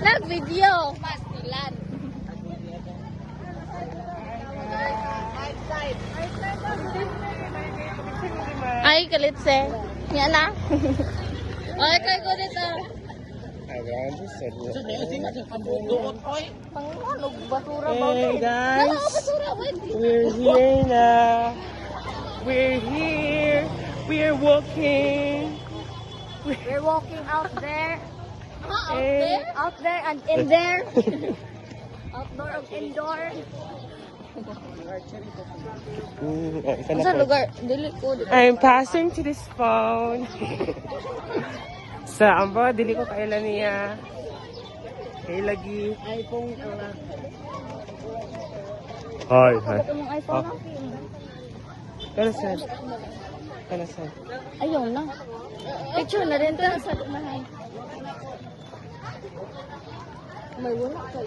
Nag-video. Pastilan. Ay, kalitse. Yan na. Ay, kay ko dito. Panganog, basura ba? Hey guys, Basura, wait. we're here now. We're here. We're walking. We're walking out there. Out Eh. there? Out there and in there. Outdoor and indoor. Sa lugar? Dili ko. I'm passing to this phone. Sa ambo, dili ko kailan niya. Kay lagi. iPhone ka na. Hi, hi. Ito mong iPhone na. Kanasan? Kanasan? Ayun na. Picture na rin. Tara sa lumahay. May wala ka.